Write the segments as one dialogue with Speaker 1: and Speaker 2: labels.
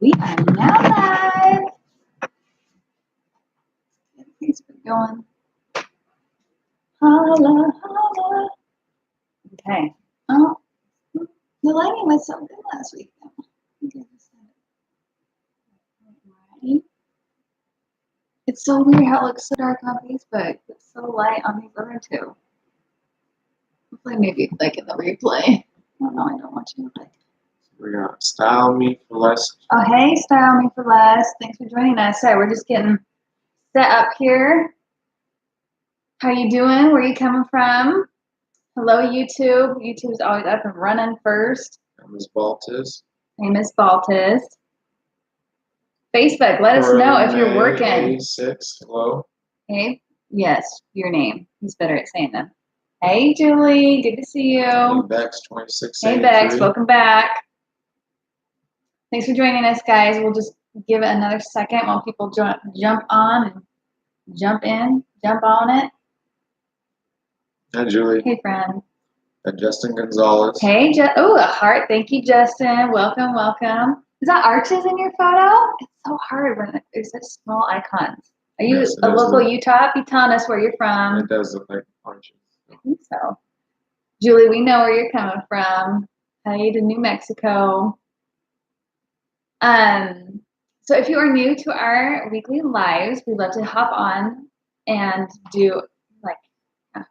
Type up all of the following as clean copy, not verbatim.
Speaker 1: We are now live. Thanks for going. Holla, holla. Okay. Oh, the lighting was so good last week. Right. It's so weird how it looks so dark on Facebook. It's so light on these other two. Hopefully, maybe like in the replay. I don't know. I don't want you to like.
Speaker 2: We're gonna style me for less.
Speaker 1: Oh, hey, Style Me for Less. Thanks for joining us. Sorry, we're just getting set up here. How you doing? Where you coming from? Hello, YouTube. YouTube's always up and running first.
Speaker 2: I'm Ms. Baltis.
Speaker 1: Hey, Miss Baltis. Facebook, let us know if you're working.
Speaker 2: 86. Hello.
Speaker 1: Hey, yes, your name. He's better at saying them. Hey, Julie. Good to see you.
Speaker 2: Hey, Bex 26.
Speaker 1: Hey, Bex. Welcome back. Thanks for joining us, guys. We'll just give it another second while people jump on and jump in, jump on it.
Speaker 2: Hi, Julie.
Speaker 1: Hey, friend.
Speaker 2: And Justin Gonzalez.
Speaker 1: Hey, oh, a heart. Thank you, Justin. Welcome, welcome. Is that arches in your photo? It's so hard when there's such small icons. Are you a local Utah? Be telling us where you're from.
Speaker 2: It does look like arches.
Speaker 1: I think so. Julie, we know where you're coming from. Hey to New Mexico. So if you are new to our weekly lives, we'd love to hop on and do like half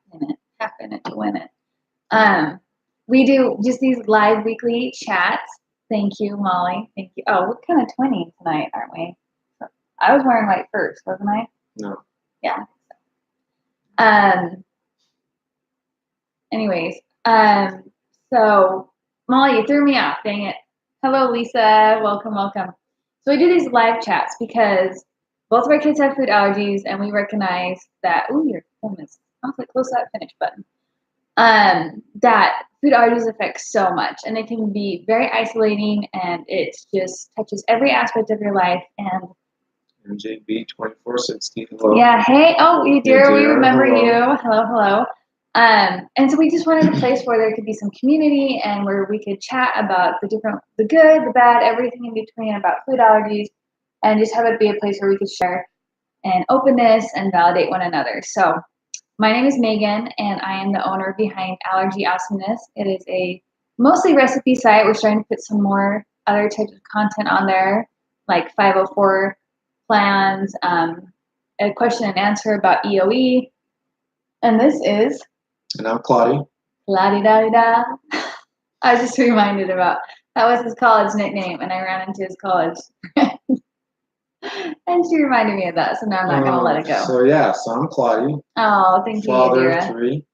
Speaker 1: minute to win it. We do just these live weekly chats. Thank you, Molly. Thank you. Oh, we're kind of twinning tonight, aren't we? I was wearing white first, wasn't I?
Speaker 2: No.
Speaker 1: Yeah. Anyways, so Molly, you threw me off. Dang it. Hello, Lisa. Welcome, welcome. So we do these live chats because both of our kids have food allergies, and we recognize that. Oh, your phone is. I'll click close that finish button. That food allergies affect so much, and it can be very isolating, and it just touches every aspect of your life. And
Speaker 2: MJB 2460. Hello.
Speaker 1: Yeah. Hey. Oh, you dear.
Speaker 2: Hey,
Speaker 1: We remember
Speaker 2: hello.
Speaker 1: you. Hello. Hello. And so we just wanted a place where there could be some community and where we could chat about the good, the bad, everything in between about food allergies, and just have it be a place where we could share and openness and validate one another. So my name is Megan, and I am the owner behind Allergy Awesomeness. It is a mostly recipe site. We're starting to put some more other types of content on there, like 504 plans, a question and answer about EOE. And this is...
Speaker 2: And I'm Claudia.
Speaker 1: La-di-da-di-da. I was just reminded about, that was his college nickname, and I ran into his college friend. And she reminded me of that, so now I'm not going to let it go.
Speaker 2: So I'm Claudia.
Speaker 1: Oh, thank you,
Speaker 2: Father
Speaker 1: Yadira.
Speaker 2: 3.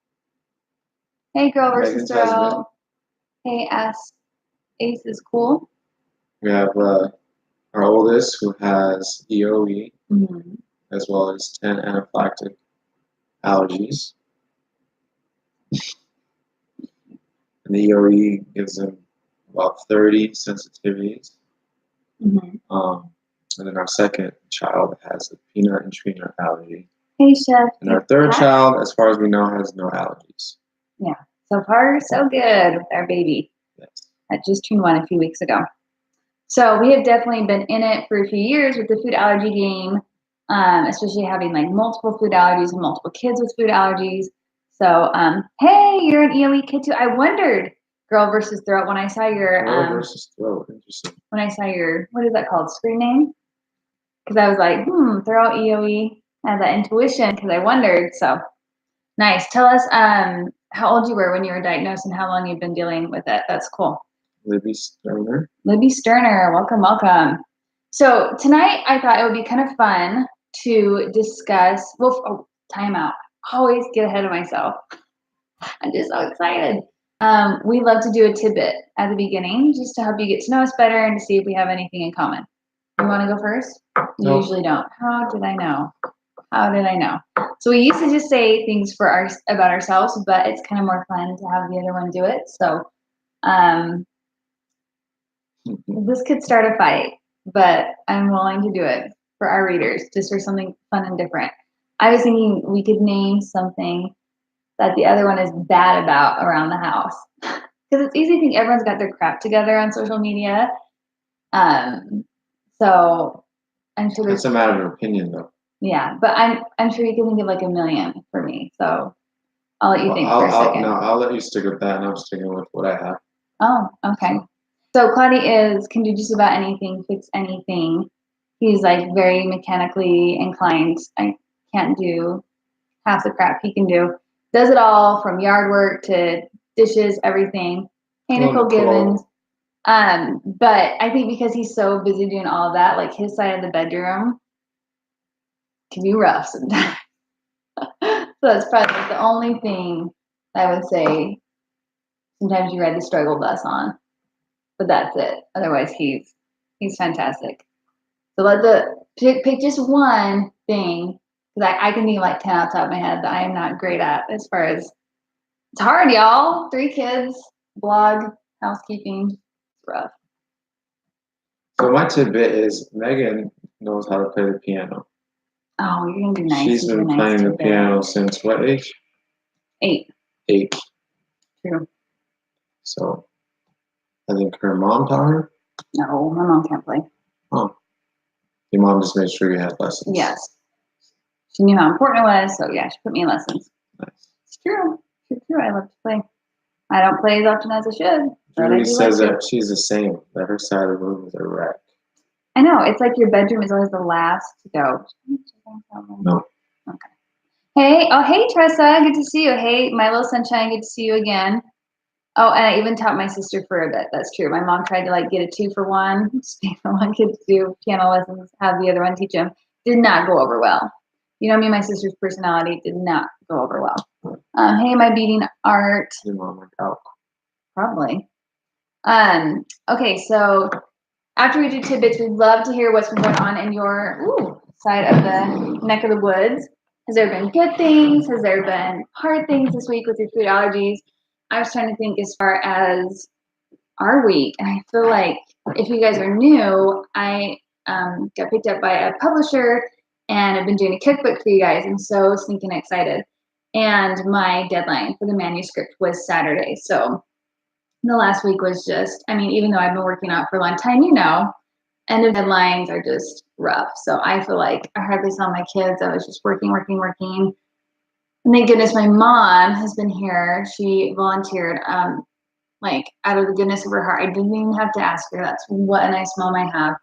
Speaker 1: Hey, girl versus
Speaker 2: Megan's
Speaker 1: girl.
Speaker 2: husband.
Speaker 1: Hey, Ace is cool.
Speaker 2: We have our oldest who has EOE, as well as 10 anaphylactic allergies. And the EOE gives them about 30 sensitivities. And then our second child has a peanut and tree nut allergy.
Speaker 1: Hey, Chef.
Speaker 2: And our third child, as far as we know, has no allergies.
Speaker 1: Yeah. So far, so good with our baby.
Speaker 2: Yes.
Speaker 1: That just turned 1 a few weeks ago. So we have definitely been in it for a few years with the food allergy game, especially having like multiple food allergies and multiple kids with food allergies. So, hey, you're an EOE kid too. I wondered, girl versus throat, when I saw your
Speaker 2: Girl versus throat, interesting.
Speaker 1: When I saw your, what is that called, screen name? Because I was like, throat, EOE. I had that intuition because I wondered. So nice. Tell us how old you were when you were diagnosed and how long you've been dealing with it. That's cool.
Speaker 2: Libby Sterner.
Speaker 1: Libby Sterner, welcome, welcome. So tonight I thought it would be kind of fun to discuss, time out. Always get ahead of myself. I'm just so excited. We love to do a tidbit at the beginning just to help you get to know us better and to see if we have anything in common. You want to go first? You
Speaker 2: No.
Speaker 1: usually don't. How did I know? How did I know? So we used to just say things about ourselves, but it's kind of more fun to have the other one do it. So this could start a fight, but I'm willing to do it for our readers, just for something fun and different. I was thinking we could name something that the other one is bad about around the house. Because it's easy to think everyone's got their crap together on social media. So I'm sure
Speaker 2: It's a matter of opinion, though.
Speaker 1: Yeah, but I'm sure you can think of like $1 million for me. So I'll let you think for a second.
Speaker 2: I'll let you stick with that, and I'm sticking with what I have.
Speaker 1: Oh, okay. So Claudia can do just about anything, fix anything. He's like very mechanically inclined. I can't do half the crap he can do. Does it all from yard work to dishes, everything. Nicole Gibbons. But I think because he's so busy doing all of that, like his side of the bedroom can be rough sometimes. So that's probably like the only thing I would say sometimes you ride the struggle bus on. But that's it. Otherwise he's fantastic. So pick just one thing, because I can think of like 10 off the top of my head that I am not great at as far as it's hard, y'all. 3 kids, blog, housekeeping, it's rough.
Speaker 2: So my tidbit is Megan knows how to play the piano.
Speaker 1: Oh, you're gonna be nice.
Speaker 2: She's been playing the piano since what age?
Speaker 1: 8.
Speaker 2: 8.
Speaker 1: True.
Speaker 2: So I think her mom taught her?
Speaker 1: No, my mom can't play.
Speaker 2: Oh. Your mom just made sure you had lessons.
Speaker 1: Yes. She knew how important it was, so yeah, she put me in lessons.
Speaker 2: Nice.
Speaker 1: It's true. It's true. I love to play. I don't play as often as I should.
Speaker 2: Julie says that she's the same, that her side of the room is a wreck.
Speaker 1: I know. It's like your bedroom is always the last to go.
Speaker 2: No.
Speaker 1: Okay. Hey, Tressa. Good to see you. Hey, my little sunshine. Good to see you again. Oh, and I even taught my sister for a bit. That's true. My mom tried to like get a 2-for-1, pay for one kid to do piano lessons, have the other one teach him. Did not go over well. You know me, my sister's personality did not go over well. Hey, my beating art.
Speaker 2: Your mom went out.
Speaker 1: Probably. Okay, so after we do tidbits, we'd love to hear what's been going on in your side of the neck of the woods. Has there been good things? Has there been hard things this week with your food allergies? I was trying to think as far as our week, and I feel like if you guys are new, I got picked up by a publisher and I've been doing a cookbook for you guys. I'm so sneaking excited. And my deadline for the manuscript was Saturday. So the last week was just, even though I've been working out for a long time, end of deadlines are just rough. So I feel like I hardly saw my kids. I was just working. And thank goodness my mom has been here. She volunteered, like out of the goodness of her heart. I didn't even have to ask her. That's what a nice mom I have,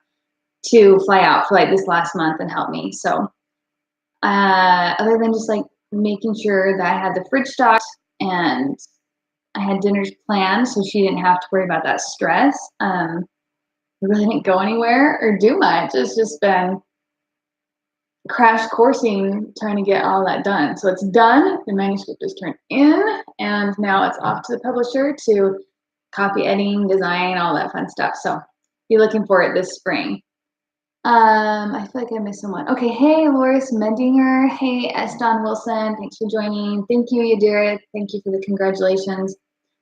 Speaker 1: to fly out for like this last month and help me. So other than just like making sure that I had the fridge stocked and I had dinners planned so she didn't have to worry about that stress. I really didn't go anywhere or do much. It's just been crash coursing trying to get all that done. So it's done. The manuscript is turned in, and now it's off to the publisher to copy, editing, design, all that fun stuff. So be looking for it this spring. I feel like I missed someone. Okay, hey, Loris Mendinger. Hey, Eston Wilson. Thanks for joining. Thank you, Yadira. Thank you for the congratulations.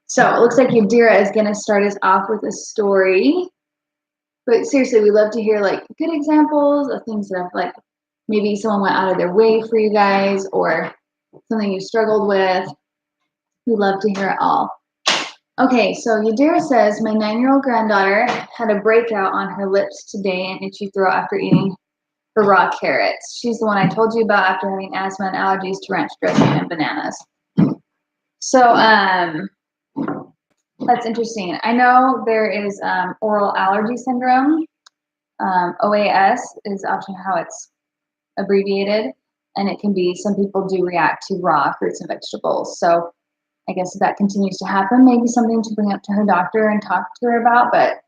Speaker 1: So it looks like Yadira is going to start us off with a story. But seriously, we love to hear like good examples of things that have like maybe someone went out of their way for you guys or something you struggled with. We love to hear it all. Okay, so Yadira says, my 9-year-old granddaughter had a breakout on her lips today and itchy throat after eating her raw carrots. She's the one I told you about after having asthma and allergies to ranch dressing and bananas. So that's interesting. I know there is oral allergy syndrome. OAS is often how it's abbreviated, and it can be, some people do react to raw fruits and vegetables. So I guess if that continues to happen, maybe something to bring up to her doctor and talk to her about. But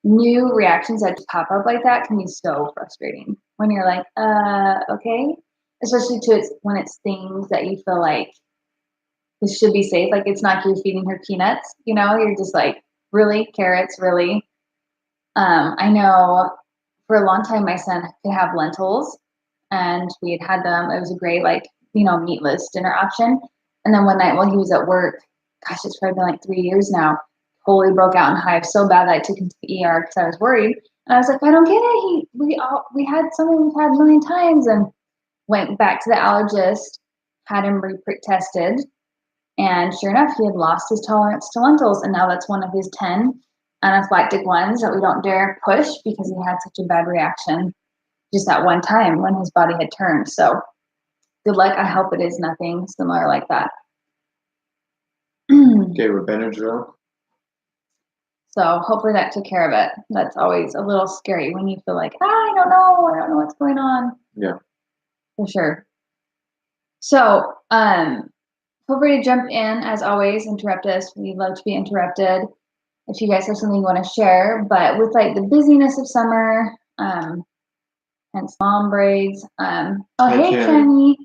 Speaker 1: new reactions that just pop up like that can be so frustrating when you're like, okay, especially when it's things that you feel like this should be safe. Like it's not you're feeding her peanuts, you're just like, really, carrots, really. I know for a long time my son could have lentils, and we had them. It was a great meatless dinner option. And then one night while he was at work, gosh, it's probably been like 3 years now, totally broke out in hives so bad that I took him to the ER because I was worried. And I was like, I don't get it. We had something we've had a million times, and went back to the allergist, had him re-prick tested, and sure enough, he had lost his tolerance to lentils, and now that's one of his 10 anaphylactic ones that we don't dare push because he had such a bad reaction just that one time when his body had turned. So good luck. I hope it is nothing similar like that.
Speaker 2: Gave her Benadryl.
Speaker 1: So hopefully that took care of it. That's always a little scary when you feel like, I don't know what's going on.
Speaker 2: Yeah.
Speaker 1: For sure. So feel free to jump in as always, interrupt us. We love to be interrupted if you guys have something you want to share. But with like the busyness of summer, hence mom braids. Hey Kenny.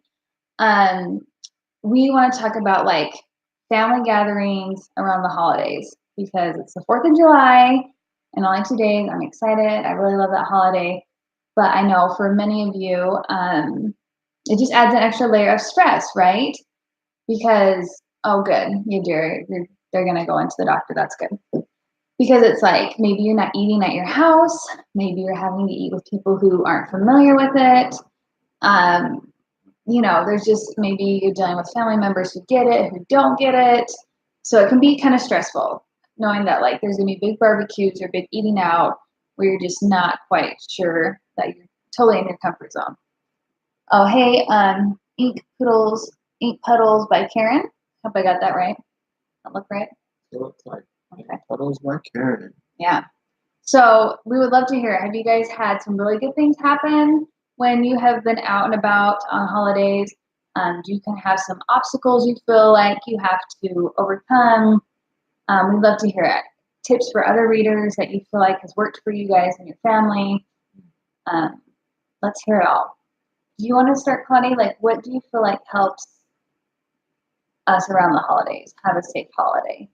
Speaker 1: We want to talk about like family gatherings around the holidays because it's the 4th of July in only 2 days. I'm excited. I really love that holiday. But I know for many of you, it just adds an extra layer of stress, right? Because, oh, good, they're going to go into the doctor. That's good. Because it's like maybe you're not eating at your house. Maybe you're having to eat with people who aren't familiar with it. There's just maybe you're dealing with family members who get it, who don't get it. So it can be kind of stressful knowing that like there's gonna be big barbecues or big eating out where you're just not quite sure that you're totally in your comfort zone. Oh, hey, Ink Puddles by Karen. Hope I got that right. That look right?
Speaker 2: It looks like Ink Puddles by Karen.
Speaker 1: Yeah. So we would love to hear, have you guys had some really good things happen when you have been out and about on holidays? You can have some obstacles you feel like you have to overcome. We'd love to hear it. Tips for other readers that you feel like has worked for you guys and your family. Let's hear it all. Do you want to start, Connie? Like, what do you feel like helps us around the holidays? Have a safe holiday.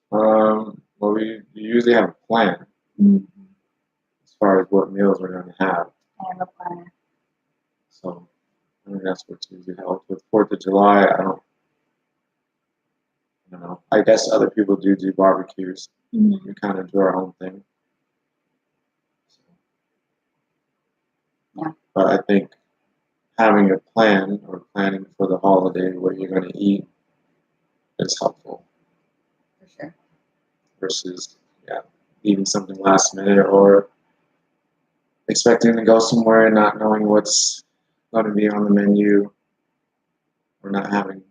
Speaker 2: Well, we usually have a plan as far as what meals we're going to have.
Speaker 1: I have a plan.
Speaker 2: So I think that's what's usually helped. With 4th of July, I don't know. I guess other people do barbecues. We kind of do our own thing. So.
Speaker 1: Yeah.
Speaker 2: But I think having a plan or planning for the holiday what you're going to eat is helpful.
Speaker 1: For sure.
Speaker 2: Versus, eating something last minute or expecting to go somewhere and not knowing what's going to be on the menu or not having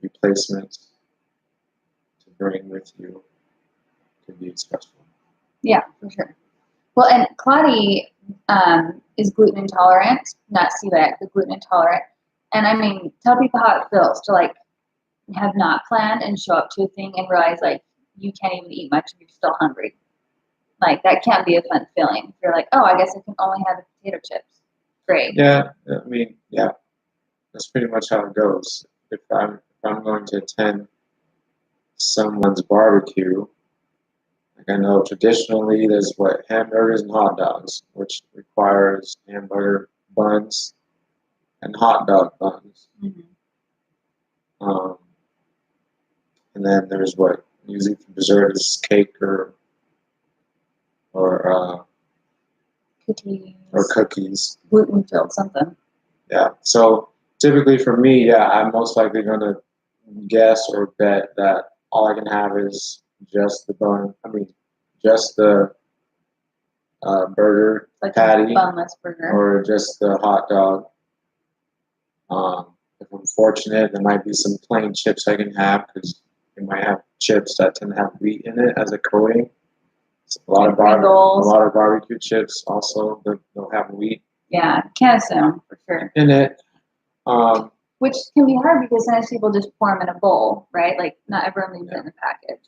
Speaker 2: replacements to bring with you can be stressful.
Speaker 1: Yeah, for sure. Well, and Claudie is gluten intolerant, not celiac, but gluten intolerant. And I mean, tell people how it feels to like have not planned and show up to a thing and realize like you can't even eat much and you're still hungry. Like that can't be a fun feeling. If you're like, oh, I guess I can only have the potato chips. Great.
Speaker 2: Yeah, I mean, that's pretty much how it goes. If I'm going to attend someone's barbecue, like I know traditionally there's hamburgers and hot dogs, which requires hamburger buns and hot dog buns. And then there's usually for dessert is cake or cookies.
Speaker 1: Gluten filled something.
Speaker 2: Yeah. So typically for me, I'm most likely gonna guess or bet that all I can have is just the bun. I mean, just the burger
Speaker 1: like
Speaker 2: patty,
Speaker 1: a bunless burger,
Speaker 2: or just the hot dog. If I'm fortunate, there might be some plain chips I can have because you might have chips that tend to have wheat in it as a coating. So a lot of barbecue chips also they'll have wheat.
Speaker 1: Yeah, can't assume for sure
Speaker 2: in it.
Speaker 1: Which can be hard because sometimes people just pour them in a bowl, right? Like not everyone leaves it in the package.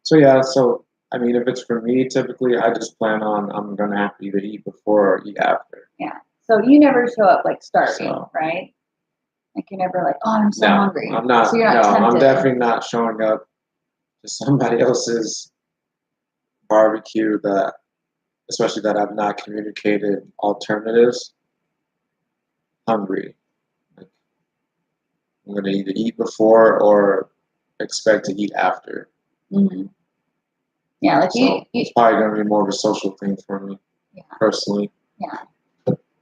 Speaker 2: So I mean, if it's for me, typically I just plan on I'm gonna have to either eat before or eat after.
Speaker 1: Yeah. So you never show up like starving, right? Like you're never like, oh, I'm so hungry.
Speaker 2: I'm not.
Speaker 1: So you're not tempted.
Speaker 2: I'm definitely not showing up to somebody else's barbecue especially that I've not communicated alternatives. Hungry. Like, I'm gonna either eat before or expect to eat after.
Speaker 1: Yeah, like
Speaker 2: it's probably gonna be more of a social thing for me, personally.
Speaker 1: Yeah.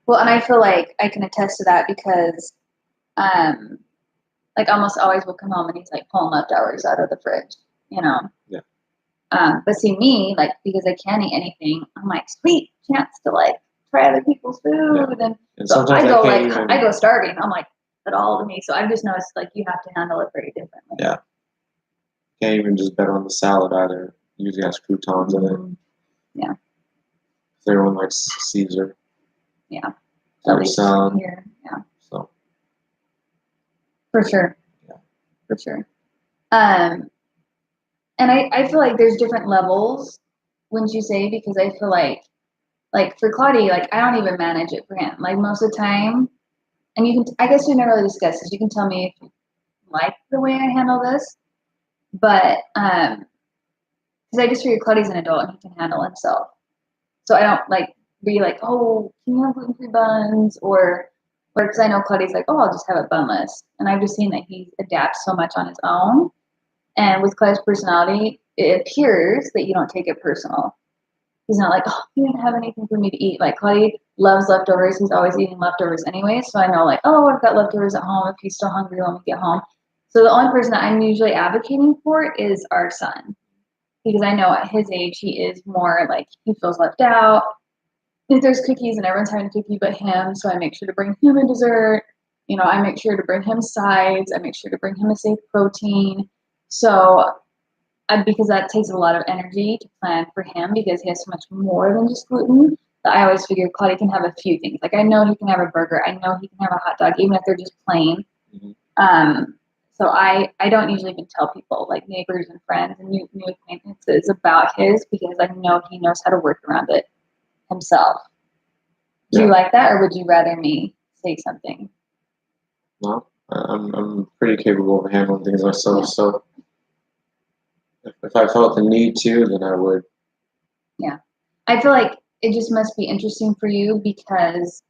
Speaker 1: Well, and I feel like I can attest to that because like almost always will come home and he's like pulling leftovers out of the fridge, you know.
Speaker 2: Yeah.
Speaker 1: But see me, like because I can't eat anything, I'm like, sweet chance to like try other people's food,
Speaker 2: And
Speaker 1: so
Speaker 2: sometimes
Speaker 1: I go starving. I'm like, it all to me. So I've just noticed like you have to handle it very differently.
Speaker 2: Yeah. Can't even just bet on the salad either. Usually has croutons in it.
Speaker 1: Yeah.
Speaker 2: Everyone likes Caesar.
Speaker 1: Yeah.
Speaker 2: Caesar
Speaker 1: At least
Speaker 2: salad.
Speaker 1: here. Yeah.
Speaker 2: So.
Speaker 1: For sure.
Speaker 2: Yeah.
Speaker 1: For sure. And I feel like there's different levels, wouldn't you say? Because I feel like for Claudia, like I don't even manage it for him. Like most of the time, and you can, I guess we never really discussed this. You can tell me if you like the way I handle this, but because I just figure Claudia's an adult and he can handle himself. So I don't like be like, oh, can you have gluten-free buns or because I know Claudia's like, oh, I'll just have it bunless, and I've just seen that he adapts so much on his own. And with Claire's personality, it appears that you don't take it personal. He's not like, oh, you didn't have anything for me to eat. Like, Claudia loves leftovers. He's always eating leftovers anyway. So I know, like, oh, I've got leftovers at home if he's still hungry when we get home. So the only person that I'm usually advocating for is our son. Because I know at his age, he is more like, he feels left out. If there's cookies and everyone's having a cookie but him, so I make sure to bring him a dessert. You know, I make sure to bring him sides. I make sure to bring him a safe protein. So because that takes a lot of energy to plan for him because he has so much more than just gluten. That I always figure Claudia can have a few things. Like I know he can have a burger. I know he can have a hot dog, even if they're just plain. So I don't usually even tell people, like neighbors and friends and new acquaintances about his because I know he knows how to work around it himself. Do you like that, or would you rather me say something?
Speaker 2: No, I'm pretty capable of handling things myself. Yeah. So if I felt the need to, then I would.
Speaker 1: Yeah, I feel like it just must be interesting for you because,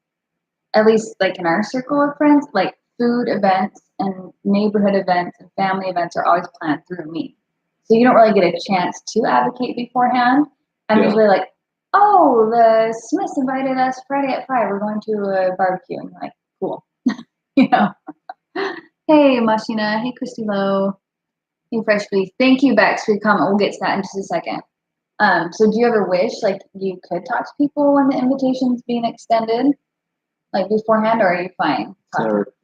Speaker 1: at least like in our circle of friends, like food events and neighborhood events and family events are always planned through me. So you don't really get a chance to advocate beforehand. I'm usually like, oh, the Smiths invited us Friday at 5. We're going to a barbecue. And you're like, cool. You know. Hey, Mashina. Hey, Christy Lowe. Hey, Fresh Beef. Thank you, Bex, for your comment. We'll get to that in just a second. So do you ever wish like you could talk to people when the invitation's being extended? Like beforehand, or are you fine?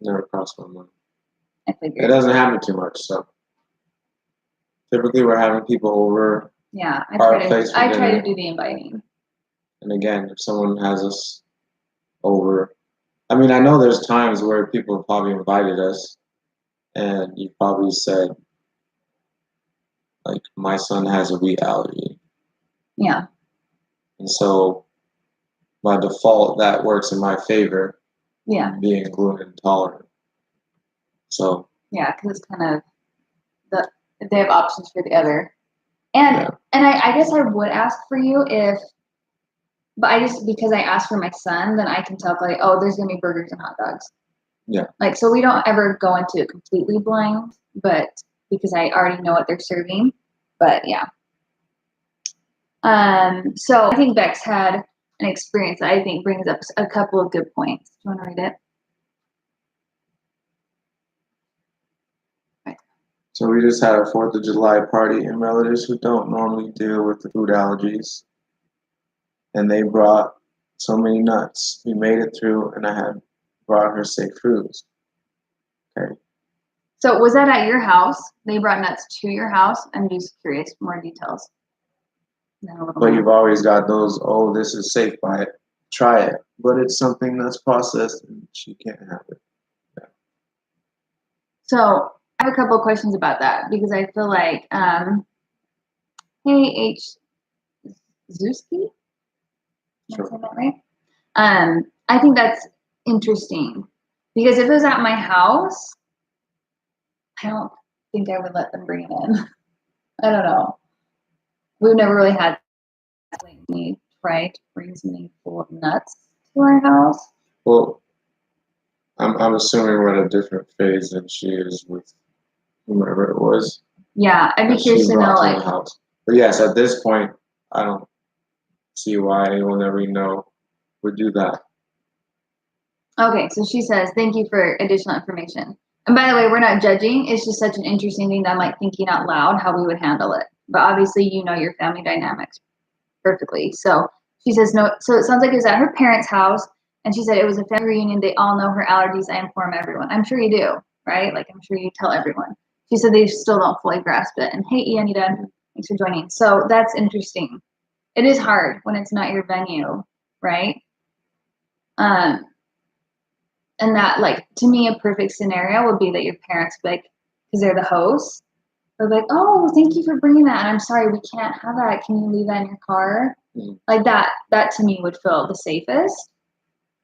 Speaker 2: Never crossed my mind.
Speaker 1: I figured.
Speaker 2: It doesn't happen too much, so typically we're having people over.
Speaker 1: Yeah, I try to do the inviting.
Speaker 2: And again, if someone has us over, I mean, I know there's times where people have probably invited us, and you probably said, like, my son has a wheat allergy.
Speaker 1: Yeah.
Speaker 2: And so, by default, that works in my favor.
Speaker 1: Yeah.
Speaker 2: Being gluten intolerant. So.
Speaker 1: Yeah, because it's kind of they have options for the other, and I guess I would ask for you but I just because I asked for my son, then I can tell like, oh, there's gonna be burgers and hot dogs.
Speaker 2: Yeah.
Speaker 1: Like so, we don't ever go into it completely blind, but because I already know what they're serving. But yeah. So I think Bex had an experience that I think brings up a couple of good points. Do you want to read it?
Speaker 2: So we just had a 4th of July party, and relatives who don't normally deal with the food allergies, and they brought so many nuts. We made it through, and I had brought her safe foods. Okay.
Speaker 1: So was that at your house? They brought nuts to your house? I'm just curious, more details.
Speaker 2: But you've always got those, oh, this is safe, buy it, try it. But it's something that's processed, and she can't have it. Yeah.
Speaker 1: So I have a couple of questions about that because I feel like, hey, H. Zuski? Am I saying that right? I think that's interesting because if it was at my house, I don't think I would let them bring it in. I don't know. We've never really had me try to bring something full of nuts to our house.
Speaker 2: Well, I'm assuming we're at a different phase than she is with whomever it was.
Speaker 1: Yeah, I'd be curious to know, like.
Speaker 2: But yes, at this point, I don't see why anyone that we know would do that.
Speaker 1: Okay, so she says, thank you for additional information. And by the way, we're not judging. It's just such an interesting thing that I'm like thinking out loud how we would handle it. But obviously, you know your family dynamics perfectly. So she says no. So it sounds like it was at her parents' house, and she said it was a family reunion. They all know her allergies. I inform everyone. I'm sure you do, right? Like I'm sure you tell everyone. She said they still don't fully grasp it. And hey, Anita, thanks for joining. So that's interesting. It is hard when it's not your venue, right? Um, and that, like, to me, a perfect scenario would be that your parents, like, because they're the hosts, are like, oh, thank you for bringing that. And I'm sorry, we can't have that. Can you leave that in your car?
Speaker 2: Mm-hmm.
Speaker 1: Like that to me would feel the safest.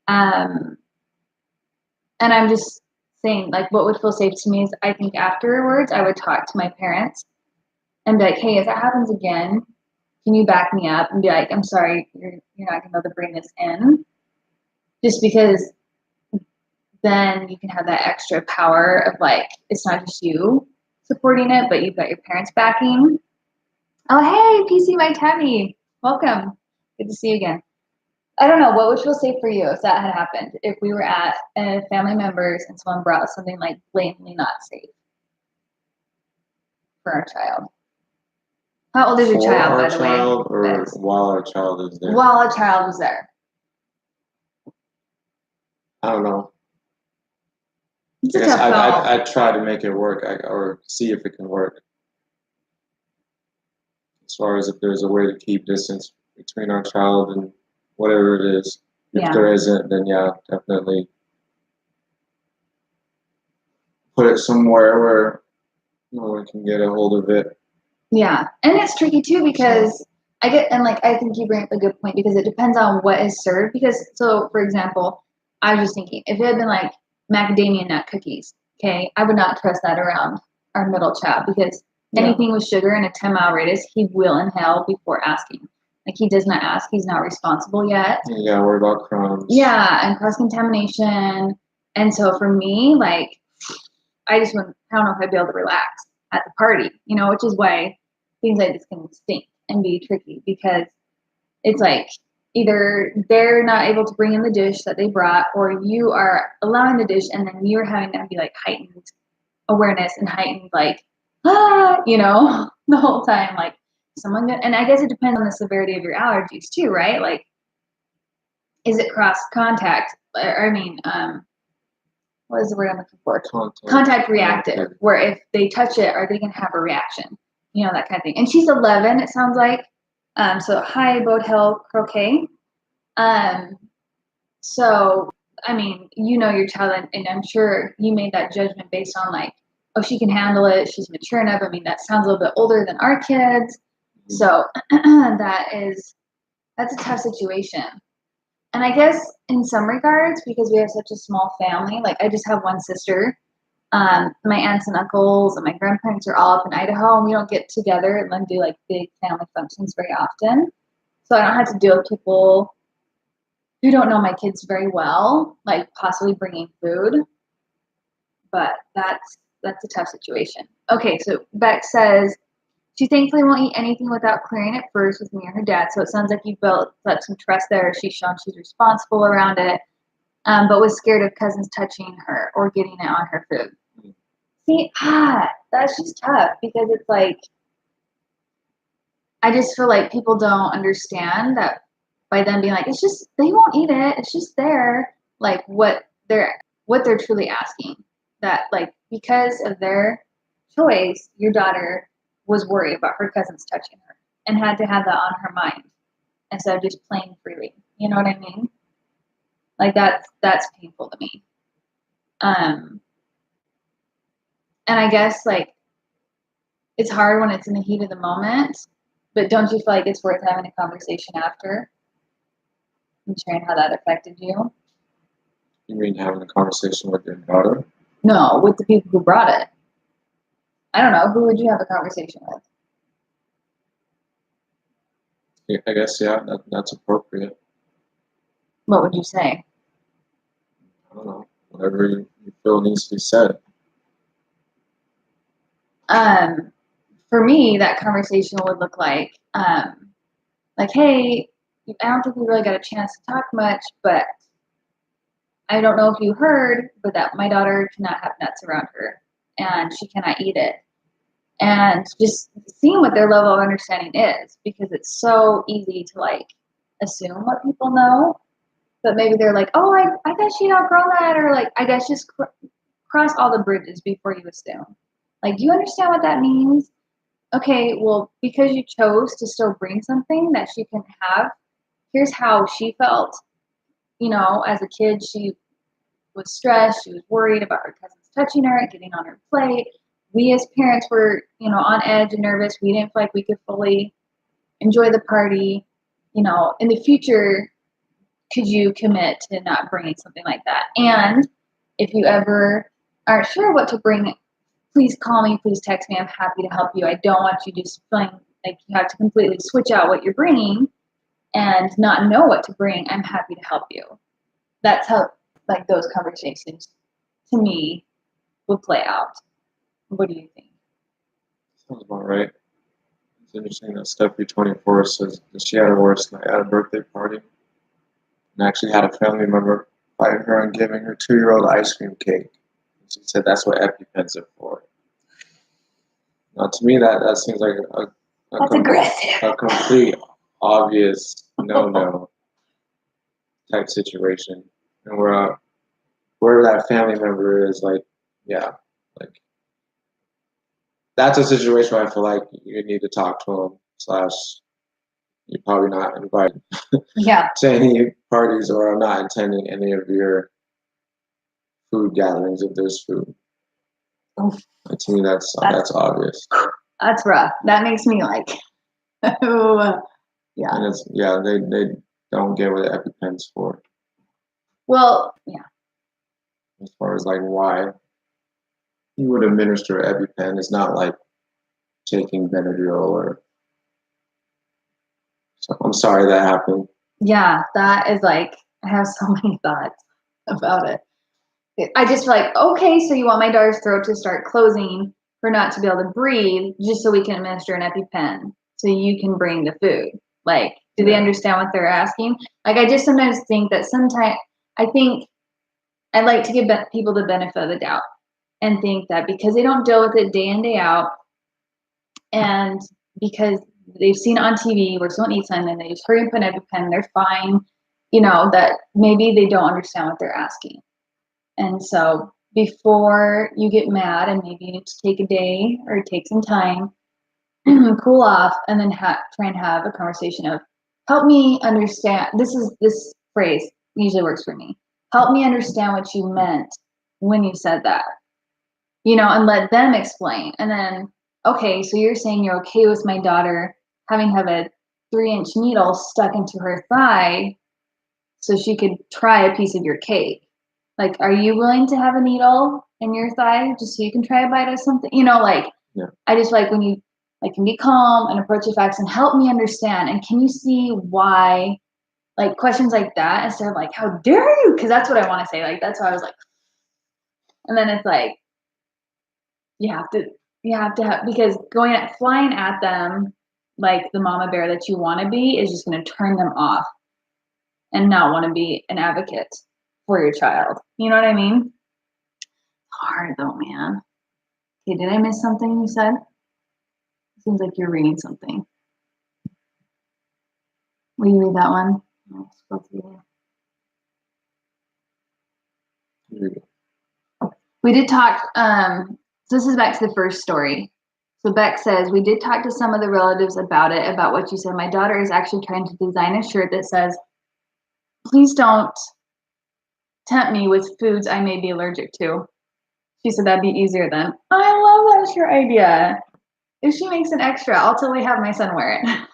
Speaker 1: And I'm just saying, like, what would feel safe to me is I think afterwards I would talk to my parents and be like, hey, if that happens again, can you back me up and be like, I'm sorry, you're not gonna be able to bring this in. Just because then you can have that extra power of like, it's not just you supporting it, but you've got your parents backing. Oh, hey, PC My Tabby. Welcome. Good to see you again. I don't know, what would feel safe for you if that had happened? If we were at family members and someone brought something like blatantly not safe for our child. How old is your child, by the way?
Speaker 2: For our child, or while our child is there?
Speaker 1: While a child was there.
Speaker 2: I don't know.
Speaker 1: It's
Speaker 2: I
Speaker 1: a
Speaker 2: guess
Speaker 1: tough call.
Speaker 2: I'd try to make it work, or see if it can work. As far as if there's a way to keep distance between our child and whatever it is. If
Speaker 1: Yeah.
Speaker 2: there isn't, then yeah, definitely put it somewhere where no one can get a hold of it.
Speaker 1: Yeah, and it's tricky too because I think you bring up a good point because it depends on what is served. Because so, for example, I was just thinking if it had been like macadamia nut cookies, okay, I would not trust that around our middle child because anything with sugar in a 10-mile radius, he will inhale before asking. Like he does not ask, he's not responsible yet.
Speaker 2: Yeah, worry about crumbs.
Speaker 1: Yeah, and cross contamination. And so for me, like I just wouldn't, I don't know if I'd be able to relax at the party, which is why things like this can stink and be tricky because it's like either they're not able to bring in the dish that they brought or you are allowing the dish and then you're having to be like heightened awareness and heightened like, the whole time. Like and I guess it depends on the severity of your allergies too, right? Like, is it cross contact? What is the word I'm looking for? Contact reactive, where if they touch it, are they going to have a reaction? That kind of thing. And she's 11, it sounds like. So hi, Boat Hill Croquet. So, your child, and I'm sure you made that judgment based on like, oh, she can handle it. She's mature enough. That sounds a little bit older than our kids. So that's a tough situation. And I guess in some regards, because we have such a small family, like I just have one sister. My aunts and uncles and my grandparents are all up in Idaho, and we don't get together and then do like big family functions very often. So I don't have to deal with people who don't know my kids very well, like possibly bringing food. But that's a tough situation. Okay, so Beck says she thankfully won't eat anything without clearing it first with me or her dad. So it sounds like you built up some trust there. She's shown she's responsible around it, but was scared of cousins touching her or getting it on her food. See, that's just tough because it's like, I just feel like people don't understand that by them being like, it's just, they won't eat it. It's just there. Like what they're truly asking, that like, because of their choice, your daughter was worried about her cousins touching her and had to have that on her mind instead of just playing freely. You know what I mean? Like that's painful to me. And I guess like it's hard when it's in the heat of the moment, but don't you feel like it's worth having a conversation after and sharing how that affected you?
Speaker 2: You mean having a conversation with your daughter?
Speaker 1: No, with the people who brought it. I don't know. Who would you have a conversation with?
Speaker 2: Yeah, I guess, yeah, that's appropriate.
Speaker 1: What would you say?
Speaker 2: I don't know. Whatever you feel needs to be said.
Speaker 1: For me, that conversation would look like, hey, I don't think we really got a chance to talk much, but I don't know if you heard, but that my daughter cannot have nuts around her, and she cannot eat it. And just seeing what their level of understanding is, because it's so easy to like assume what people know, but maybe they're like, oh, I guess she'd outgrown that, or like, I guess just cross all the bridges before you assume. Like, do you understand what that means? Okay, well, because you chose to still bring something that she can have, here's how she felt. You know, as a kid, she was stressed, she was worried about her cousins touching her, getting on her plate. We as parents were, you know, on edge and nervous. We didn't feel like we could fully enjoy the party. You know, in the future, could you commit to not bringing something like that? And if you ever aren't sure what to bring, please call me, please text me. I'm happy to help you. I don't want you just feeling like you have to completely switch out what you're bringing and not know what to bring. I'm happy to help you. That's how like those conversations to me would play out. What do you think?
Speaker 2: Sounds about right. It's interesting that Steffi 24 says that she had a worst night at a birthday party and actually had a family member fight her on giving her 2-year-old ice cream cake. And she said that's what EpiPens are for. Now, to me, that seems like
Speaker 1: That's aggressive.
Speaker 2: a complete, obvious no-no type situation. And where that family member is, like, yeah, like, that's a situation where I feel like you need to talk to them, slash, you're probably not invited
Speaker 1: Yeah.
Speaker 2: to any parties, or I'm not attending any of your food gatherings if there's food.
Speaker 1: Oof.
Speaker 2: To me, that's obvious.
Speaker 1: That's rough. That makes me like, oh, yeah.
Speaker 2: And it's, yeah, they don't get what the EpiPen's for.
Speaker 1: Well, yeah.
Speaker 2: As far as like why you would administer EpiPen, it's not like taking Benadryl or. So I'm sorry that happened.
Speaker 1: Yeah, that is like, I have so many thoughts about it. I just feel like, okay, so you want my daughter's throat to start closing for not to be able to breathe, just so we can administer an EpiPen, so you can bring the food. Like, do they understand what they're asking? Like, I just sometimes think that I think I like to give people the benefit of the doubt and think that because they don't deal with it day in, day out, and because they've seen it on TV where someone eats something and they just hurry and put an EpiPen, they're fine, you know, that maybe they don't understand what they're asking. And so before you get mad, and maybe you need to take a day or take some time, cool off, and then try and have a conversation of, help me understand. This phrase usually works for me. Help me understand what you meant when you said that, you know, and let them explain. And then, okay, so you're saying you're okay with my daughter having to have a 3-inch needle stuck into her thigh so she could try a piece of your cake. Like, are you willing to have a needle in your thigh just so you can try a bite of something? You know, like,
Speaker 2: Yeah.
Speaker 1: I just like when you like can be calm and approach the facts and help me understand. And can you see why, like questions like that instead of like, how dare you? Because that's what I want to say. Like, that's why I was like, and then it's like, you have to have, because flying at them like the mama bear that you want to be is just going to turn them off and not want to be an advocate for your child. You know what I mean? Hard though, man. Okay, did I miss something you said? It seems like you're reading something. Will you read that one? I'll scroll through here. We did talk, so this is back to the first story. So Beck says, we did talk to some of the relatives about it, about what you said. My daughter is actually trying to design a shirt that says, please don't tempt me with foods I may be allergic to. She said that'd be easier then. I love that shirt idea. If she makes an extra, I'll totally have my son wear it.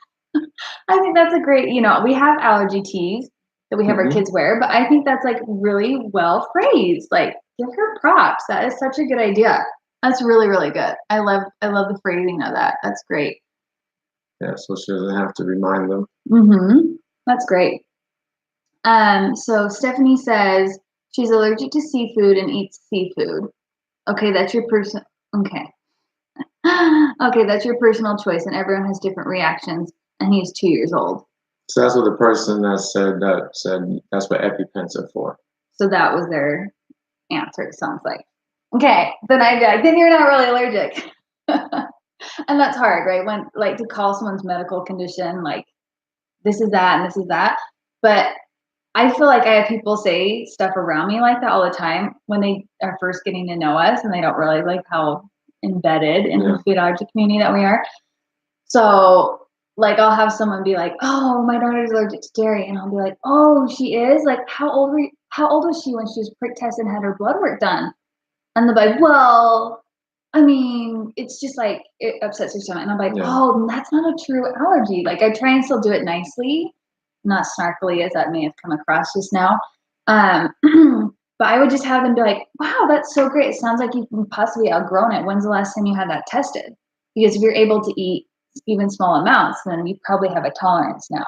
Speaker 1: I think that's a great, you know, we have allergy tees that we have our kids wear, but I think that's like really well phrased. Like, give her props. That is such a good idea. That's really, really good. I love the phrasing of that. That's great.
Speaker 2: Yeah, so she doesn't have to remind them.
Speaker 1: Mm-hmm. That's great. So Stephanie says she's allergic to seafood and eats seafood. Okay, that's your person. Okay. Okay, that's your personal choice, and everyone has different reactions. And he's 2 years old.
Speaker 2: So that's what the person that said that's what EpiPens are for.
Speaker 1: So that was their answer, it sounds like. Okay, then I'd be like, then you're not really allergic. And that's hard, right? When, like, to call someone's medical condition, like, this is that and this is that. But I feel like I have people say stuff around me like that all the time when they are first getting to know us and they don't realize like how embedded in the food allergy community that we are. So like I'll have someone be like, "Oh, my daughter's allergic to dairy," and I'll be like, "Oh, she is? Like, how old was she when she was prick tested and had her blood work done?" And they're like, "Well, I mean, it's just like it upsets her stomach." And I'm like, "Oh, that's not a true allergy." Like I try and still do it nicely, not snarkily as that may have come across just now. But I would just have them be like, "Wow, that's so great. It sounds like you've possibly outgrown it. When's the last time you had that tested?" Because if you're able to eat even small amounts, then you probably have a tolerance now.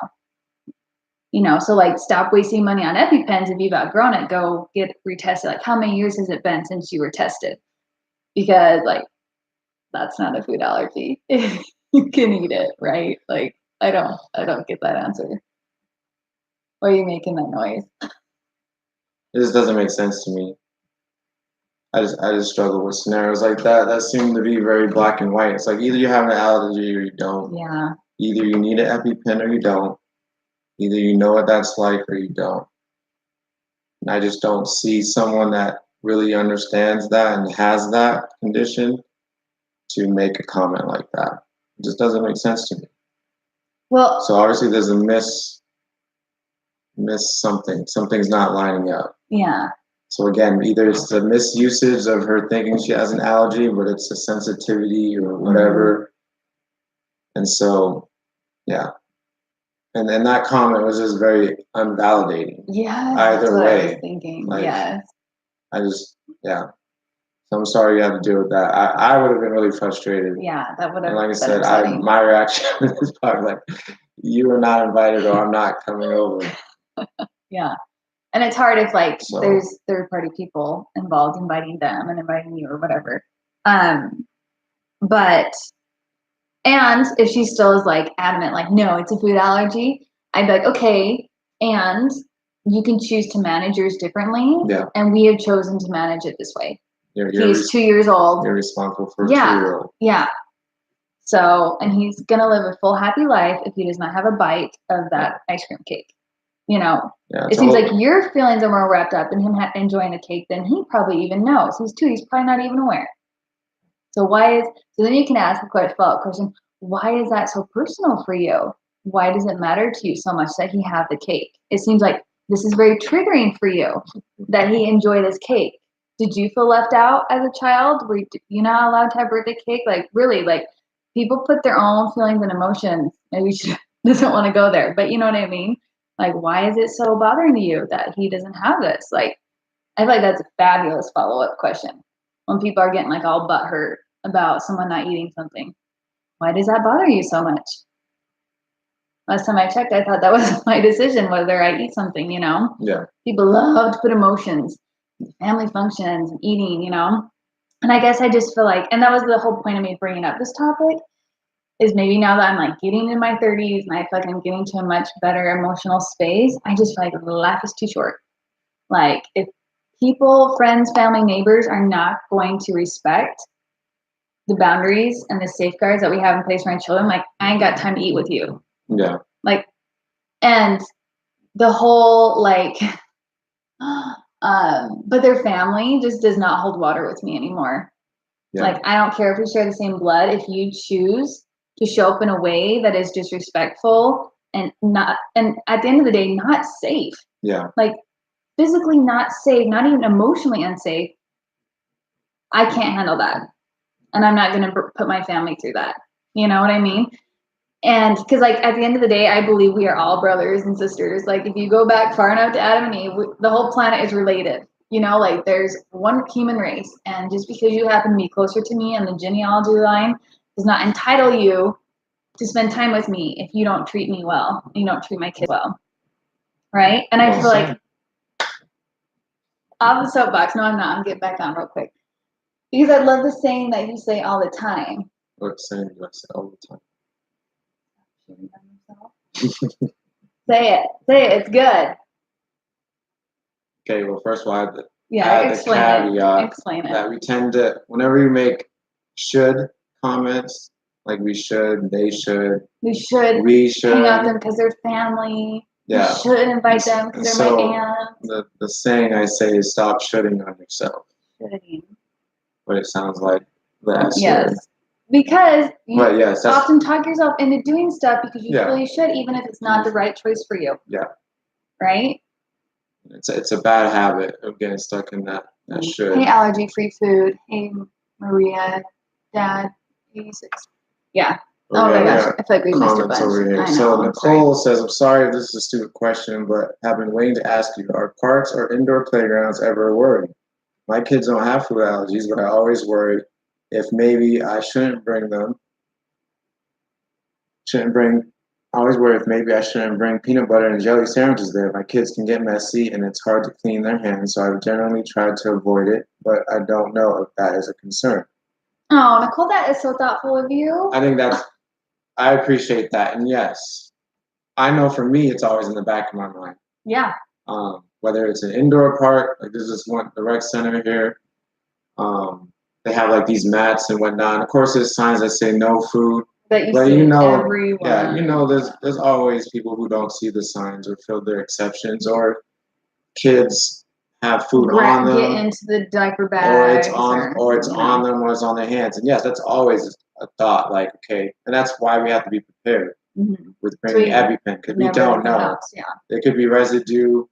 Speaker 1: So like stop wasting money on EpiPens. If you've outgrown it, go get retested. Like how many years has it been since you were tested? Because like that's not a food allergy. You can eat it, right? Like I don't get that answer. Why are you making that noise?
Speaker 2: It just doesn't make sense to me. I just struggle with scenarios like that. That seem to be very black and white. It's like either you have an allergy or you don't.
Speaker 1: Yeah.
Speaker 2: Either you need an EpiPen or you don't. Either you know what that's like or you don't. And I just don't see someone that really understands that and has that condition to make a comment like that. It just doesn't make sense to me.
Speaker 1: Well,
Speaker 2: so obviously there's a miss something. Something's not lining up.
Speaker 1: Yeah.
Speaker 2: So again, either it's the misusage of her thinking she has an allergy, but it's a sensitivity or whatever. And so, yeah. And then that comment was just very unvalidating.
Speaker 1: Yeah.
Speaker 2: Either
Speaker 1: that's what
Speaker 2: way.
Speaker 1: I was thinking.
Speaker 2: Like,
Speaker 1: yes.
Speaker 2: I just, yeah. So I'm sorry you had to deal with that. I would have been really frustrated.
Speaker 1: Yeah, that would have
Speaker 2: And like I
Speaker 1: been
Speaker 2: said,
Speaker 1: upsetting.
Speaker 2: my reaction is probably like, you are not invited or I'm not coming over.
Speaker 1: Yeah. And it's hard if like there's third party people involved, inviting them and inviting you or whatever. But and if she still is like adamant, like, no, it's a food allergy, I'd be like, okay, and you can choose to manage yours differently.
Speaker 2: Yeah.
Speaker 1: And we have chosen to manage it this way.
Speaker 2: He's
Speaker 1: 2 years old.
Speaker 2: You're responsible for a 2-year-old.
Speaker 1: Yeah. So, and he's gonna live a full happy life if he does not have a bite of that ice cream cake.
Speaker 2: Yeah,
Speaker 1: it seems like your feelings are more wrapped up in him enjoying the cake than he probably even knows. He's 2, he's probably not even aware. So then you can ask the follow-up question, why is that so personal for you? Why does it matter to you so much that he have the cake? It seems like this is very triggering for you that he enjoy this cake. Did you feel left out as a child? Were you not allowed to have birthday cake? Like really, like people put their own feelings and emotions. Maybe she doesn't want to go there, but you know what I mean? Like, why is it so bothering to you that he doesn't have this? Like, I feel like that's a fabulous follow-up question. When people are getting like all butthurt about someone not eating something. Why does that bother you so much? Last time I checked, I thought that was my decision whether I eat something,
Speaker 2: Yeah.
Speaker 1: People love to put emotions, family functions, and eating, And I guess I just feel like, and that was the whole point of me bringing up this topic, is maybe now that I'm like getting in my 30s and I feel like I'm getting to a much better emotional space, I just feel like life is too short. Like if people, friends, family, neighbors are not going to respect the boundaries and the safeguards that we have in place for our children, like I ain't got time to eat with you.
Speaker 2: Yeah.
Speaker 1: Like, and the whole like, but their family just does not hold water with me anymore. Yeah. Like, I don't care if we share the same blood. If you choose to show up in a way that is disrespectful and at the end of the day, not safe.
Speaker 2: Yeah.
Speaker 1: Like physically not safe, not even emotionally unsafe. I can't handle that. And I'm not going to put my family through that. You know what I mean? And because like at the end of the day, I believe we are all brothers and sisters. Like if you go back far enough to Adam and Eve, the whole planet is related. Like there's one human race. And just because you happen to be closer to me on the genealogy line does not entitle you to spend time with me if you don't treat me well, you don't treat my kids well. Right? And I feel like off the soapbox. No, I'm not. I'm getting back on real quick. Because I love the saying that you say all the time.
Speaker 2: What saying do I say all the time?
Speaker 1: Say it. Say it. It's good.
Speaker 2: Okay, well, first of all, I have to
Speaker 1: Yeah,
Speaker 2: add the
Speaker 1: explain
Speaker 2: caveat
Speaker 1: it. Explain it.
Speaker 2: that we tend to, whenever we make should comments, like we should, they should,
Speaker 1: We should
Speaker 2: we should,
Speaker 1: hang out with them because they're family.
Speaker 2: yeah.
Speaker 1: We should invite them because they're
Speaker 2: So,
Speaker 1: my aunt.
Speaker 2: the saying I say is stop shoulding on yourself,
Speaker 1: Shoulding.
Speaker 2: but it sounds like that.
Speaker 1: Yes. Because you
Speaker 2: But yes, that's,
Speaker 1: often talk yourself into doing stuff because you
Speaker 2: Yeah.
Speaker 1: feel you should, even if it's not the right choice for you.
Speaker 2: Yeah.
Speaker 1: Right?
Speaker 2: it's a bad habit of getting stuck in that should.
Speaker 1: Hey, allergy-free food. Hey, Maria, Dad, 86. Yeah. Oh my gosh, I feel like we missed a
Speaker 2: Comments
Speaker 1: bunch.
Speaker 2: over here.
Speaker 1: I know,
Speaker 2: So
Speaker 1: I'm
Speaker 2: Nicole says, I'm sorry if this is a stupid question, but have been waiting to ask you, are parks or indoor playgrounds ever a worry? My kids don't have food allergies, but I always worry if maybe I shouldn't bring them. I always worry if maybe I shouldn't bring peanut butter and jelly sandwiches there. My kids can get messy and it's hard to clean their hands, so I've generally tried to avoid it, but I don't know if that is a concern.
Speaker 1: Oh, Nicole, that is so thoughtful of you.
Speaker 2: I appreciate that. And yes, I know for me, it's always in the back of my mind.
Speaker 1: Yeah.
Speaker 2: Whether it's an indoor park, like there's this one, the rec center here. They have like these mats and whatnot. And of course, there's signs that say no food.
Speaker 1: But everywhere.
Speaker 2: Yeah, there's always people who don't see the signs or feel their exceptions, or kids have food on them,
Speaker 1: get into the diaper bag,
Speaker 2: or it's on them, or it's on their hands. And yes, that's always a thought. Like, okay, and that's why we have to be prepared with bringing EpiPen, because we don't know. There could be residue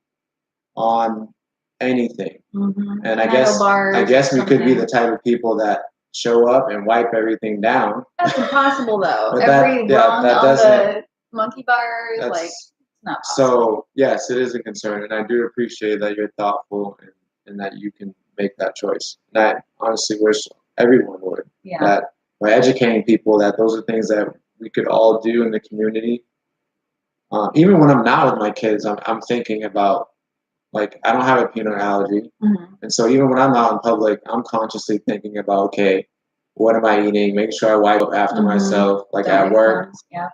Speaker 2: on anything, and I guess we could be the type of people that show up and wipe everything down.
Speaker 1: That's impossible, though. Every rung on the monkey bars, like, it's not possible.
Speaker 2: So yes, it is a concern, and I do appreciate that you're thoughtful and that you can make that choice. And I honestly wish everyone would.
Speaker 1: Yeah.
Speaker 2: That by educating people that those are things that we could all do in the community. Even when I'm not with my kids, I'm thinking about, like, I don't have a peanut allergy. And so even when I'm out in public, I'm consciously thinking about, okay, what am I eating? Making sure I wipe up after myself, like at work.
Speaker 1: Yeah.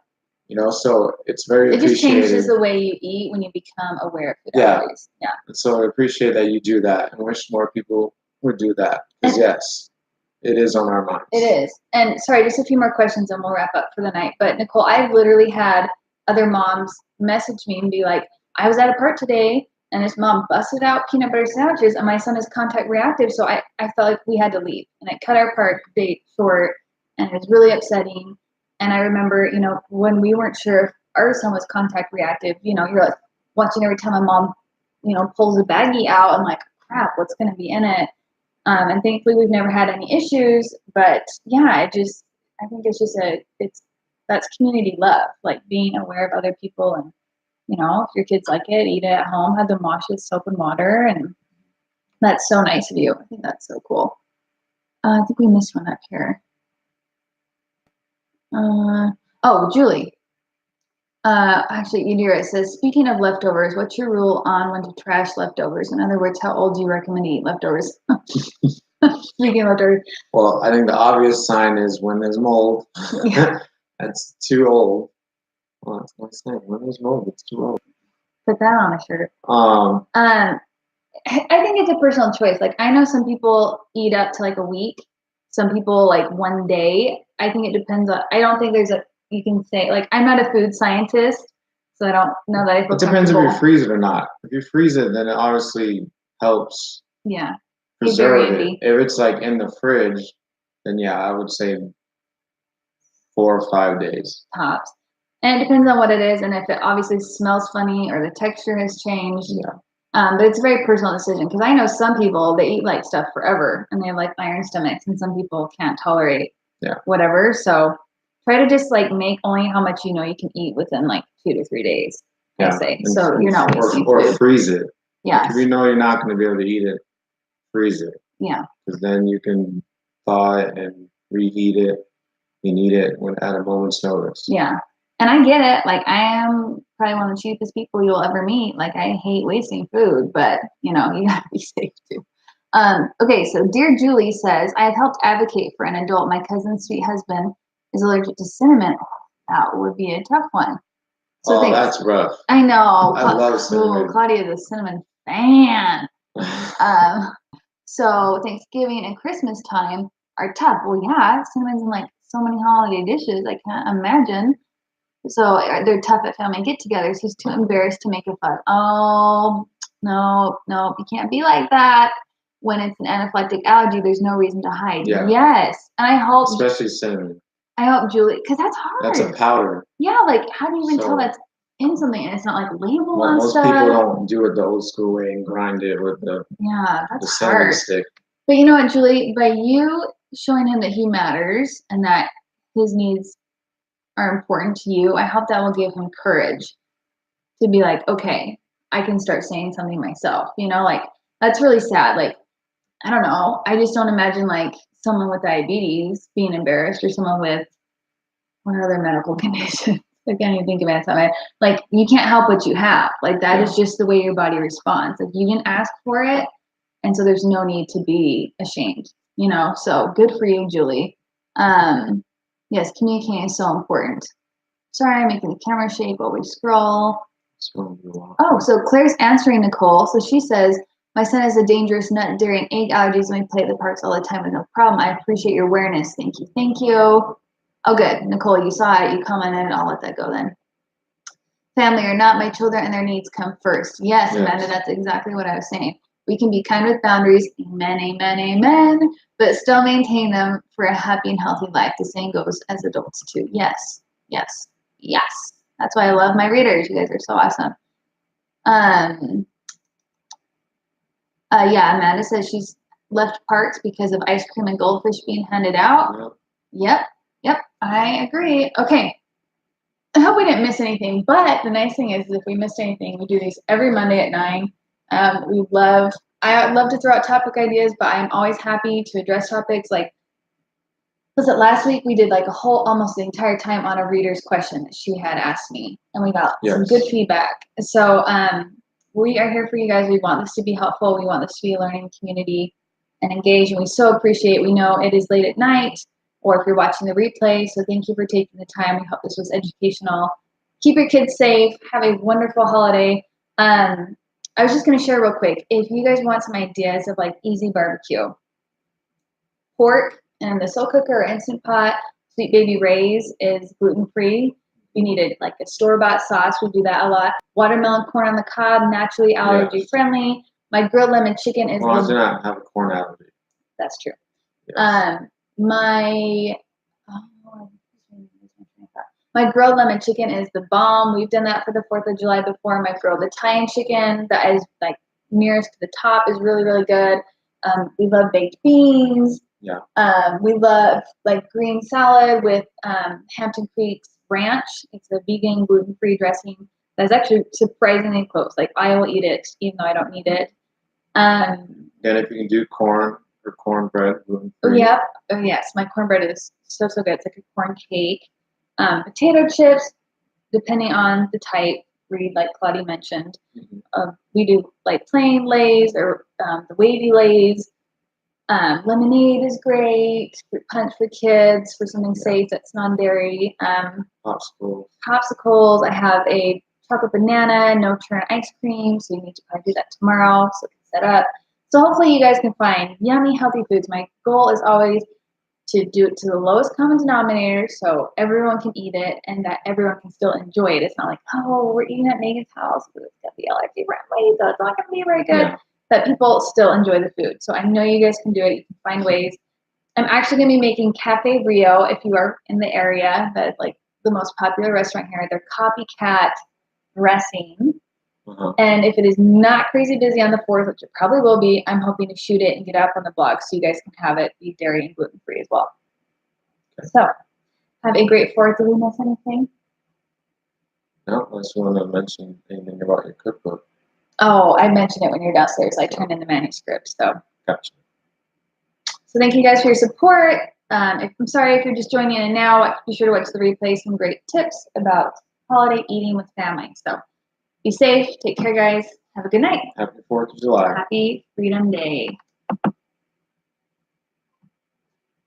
Speaker 2: You know, so it's very appreciated.
Speaker 1: It just changes the way you eat when you become aware of food allergies. Yeah.
Speaker 2: And so I appreciate that you do that, and wish more people would do that. Because yes, it is on our minds.
Speaker 1: It is. And sorry, just a few more questions and we'll wrap up for the night. But Nicole, I've literally had other moms message me and be like, I was at a park today and this mom busted out peanut butter sandwiches and my son is contact reactive, so I felt like we had to leave. And it cut our park date short and it was really upsetting. And I remember, you know, when we weren't sure if our son was contact reactive, you know, you're like watching every time my mom, you know, pulls a baggie out and like, crap, what's going to be in it? And thankfully we've never had any issues, but yeah, I think it's just that's community love, like being aware of other people, and, you know, if your kids like it, eat it at home, have them wash with soap and water, and that's so nice of you. I think that's so cool. I think we missed one up here. Oh, Julie. Actually, Yadira says, speaking of leftovers, what's your rule on when to trash leftovers? In other words, how old do you recommend to eat leftovers? Speaking of leftovers.
Speaker 2: Well, I think the obvious sign is when there's mold. Yeah. That's too old. Well, that's not saying. When there's mold, it's too old.
Speaker 1: Put that on a shirt. I think it's a personal choice. Like, I know some people eat up to like a week. Some people like one day. I think it depends on, I don't think you can say, like, I'm not a food scientist, so I don't know that I feel
Speaker 2: It depends if you freeze it or not. If you freeze it, then it obviously helps.
Speaker 1: Yeah.
Speaker 2: Preserve it. If it's like in the fridge, then yeah, I would say 4 or 5 days.
Speaker 1: Tops. And it depends on what it is, and if it obviously smells funny or the texture has changed.
Speaker 2: Yeah.
Speaker 1: But it's a very personal decision, because I know some people, they eat like stuff forever and they have like iron stomachs, and some people can't tolerate whatever. So try to just like make only how much you know you can eat within like 2 to 3 days. I say, so you're not wasting food.
Speaker 2: Or freeze it.
Speaker 1: Yeah.
Speaker 2: Like, if you know you're not going to be able to eat it, freeze it.
Speaker 1: Yeah.
Speaker 2: Because then you can thaw it and reheat it and eat it at a moment's notice.
Speaker 1: Yeah. And I get it. Like, I am probably one of the cheapest people you'll ever meet. Like, I hate wasting food, but, you know, you gotta be safe too. Okay, so Dear Julie says, I have helped advocate for an adult. My cousin's sweet husband is allergic to cinnamon. That would be a tough one. So
Speaker 2: that's rough.
Speaker 1: I know.
Speaker 2: I love cinnamon.
Speaker 1: Claudia, the cinnamon fan. So Thanksgiving and Christmas time are tough. Well, yeah, cinnamon's in like so many holiday dishes. I can't imagine. So they're tough at family get-togethers. He's too embarrassed to make a fuss. Oh, no, you can't be like that. When it's an anaphylactic allergy, there's no reason to hide.
Speaker 2: Yeah.
Speaker 1: Yes, and I hope,
Speaker 2: especially cinnamon.
Speaker 1: I hope Julie, because that's hard.
Speaker 2: That's a powder.
Speaker 1: Yeah, like how do you even
Speaker 2: So-
Speaker 1: tell that's in something and it's not like labeled
Speaker 2: Well,
Speaker 1: on
Speaker 2: most
Speaker 1: stuff?
Speaker 2: people don't do it the old school way and grind it with the
Speaker 1: That's
Speaker 2: cinnamon
Speaker 1: hard.
Speaker 2: stick.
Speaker 1: But you know what, Julie? By you showing him that he matters and that his needs are important to you, I hope that will give him courage to be like, okay, I can start saying something myself. You know, like that's really sad. Like, I don't know. I just don't imagine like someone with diabetes being embarrassed or someone with what other medical condition. I can't even think of it. Something like you can't help what you have. Like that is just the way your body responds. Like you didn't ask for it, and so there's no need to be ashamed. You know. So good for you, Julie. Yes, communicating is so important. Sorry, I'm making the camera shake while we scroll. Oh, so Claire's answering Nicole. So she says, my son has a dangerous nut, dairy, and egg allergies, and we play at the parks all the time with no problem. I appreciate your awareness. Thank you. Thank you. Oh, good. Nicole, you saw it. You commented. I'll let that go then. Family or not, my children and their needs come first. Yes, Amanda, that's exactly what I was saying. We can be kind with boundaries, amen, amen, amen, but still maintain them for a happy and healthy life. The same goes as adults too. Yes, yes, yes. That's why I love my readers. You guys are so awesome. Yeah, Amanda says she's left parks because of ice cream and goldfish being handed out. Yep, I agree. Okay. I hope we didn't miss anything, but the nice thing is if we missed anything, we do these every Monday at 9. I love to throw out topic ideas, but I'm always happy to address topics. Like, was it last week we did like a whole, almost the entire time on a reader's question that she had asked me, and we got some good feedback. So we are here for you guys. We want this to be helpful. We want this to be a learning community and engage, and we so appreciate. We know it is late at night, or if you're watching the replay, so thank you for taking the time. We hope this was educational. Keep your kids safe. Have a wonderful holiday. I was just going to share real quick. If you guys want some ideas of like easy barbecue, pork in the slow cooker or instant pot, Sweet Baby Ray's is gluten-free. You needed like a store-bought sauce. We do that a lot. Watermelon corn on the cob, naturally allergy-friendly. My grilled lemon chicken is.
Speaker 2: Well, I do not have a corn allergy.
Speaker 1: That's true.
Speaker 2: Yes.
Speaker 1: My grilled lemon chicken is the bomb. We've done that for the 4th of July before. My grilled Italian chicken that is like nearest to the top is really, really good. We love baked beans.
Speaker 2: Yeah.
Speaker 1: We love like green salad with Hampton Creek's ranch. It's a vegan gluten-free dressing that's actually surprisingly close. Like I will eat it even though I don't need it.
Speaker 2: Then if you can do corn or cornbread, gluten-free.
Speaker 1: Yep. Oh yes, my cornbread is so good. It's like a corn cake. Potato chips, depending on the type. Read like Claudia mentioned. We do like plain Lays or the wavy Lays. Lemonade is great. Fruit punch for kids for something safe that's non-dairy. Popsicles. I have a chocolate banana, no churn ice cream, so you need to probably do that tomorrow so we can set up. So hopefully you guys can find yummy, healthy foods. My goal is always to do it to the lowest common denominator so everyone can eat it and that everyone can still enjoy it. It's not like, oh, we're eating at Megan's house because it's got the allergy friendly, so it's not going to be very good. Yeah. That people still enjoy the food. So I know you guys can do it. You can find ways. I'm actually going to be making Cafe Rio if you are in the area. That is like the most popular restaurant here. They're copycat dressing. And if it is not crazy busy on the 4th, which it probably will be, I'm hoping to shoot it and get up on the blog so you guys can have it be dairy and gluten-free as well. Okay. So, have a great 4th. Did we miss anything?
Speaker 2: No, I just want to mention anything about your cookbook.
Speaker 1: Oh, I mentioned it when you're downstairs. I turned in the manuscript. So.
Speaker 2: Gotcha.
Speaker 1: So thank you guys for your support. I'm sorry if you're just joining in now. Be sure to watch the replay. Some great tips about holiday eating with family. So. Be safe. Take care, guys. Have a good night.
Speaker 2: Happy 4th of July.
Speaker 1: Happy Freedom Day.